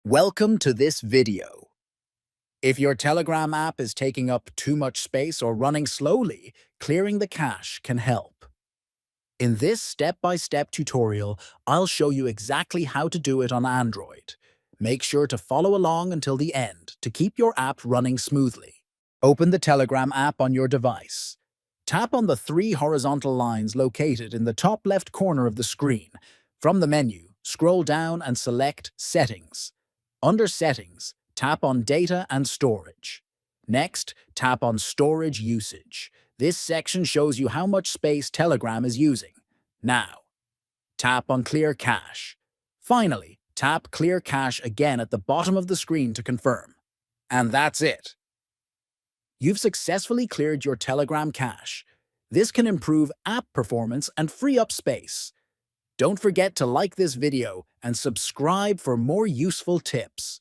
Welcome to this video. If your Telegram app is taking up too much space or running slowly, clearing the cache can help. In this step-by-step tutorial, I'll show you exactly how to do it on Android. Make sure to follow along until the end to keep your app running smoothly. Open the Telegram app on your device. Tap on the three horizontal lines located in the top left corner of the screen. From the menu, scroll down and select Settings. Under Settings, tap on Data and Storage. Next, tap on Storage Usage. This section shows you how much space Telegram is using. Now, tap on Clear Cache. Finally, tap Clear Cache again at the bottom of the screen to confirm. And that's it. You've successfully cleared your Telegram cache. This can improve app performance and free up space. Don't forget to like this video and subscribe for more useful tips.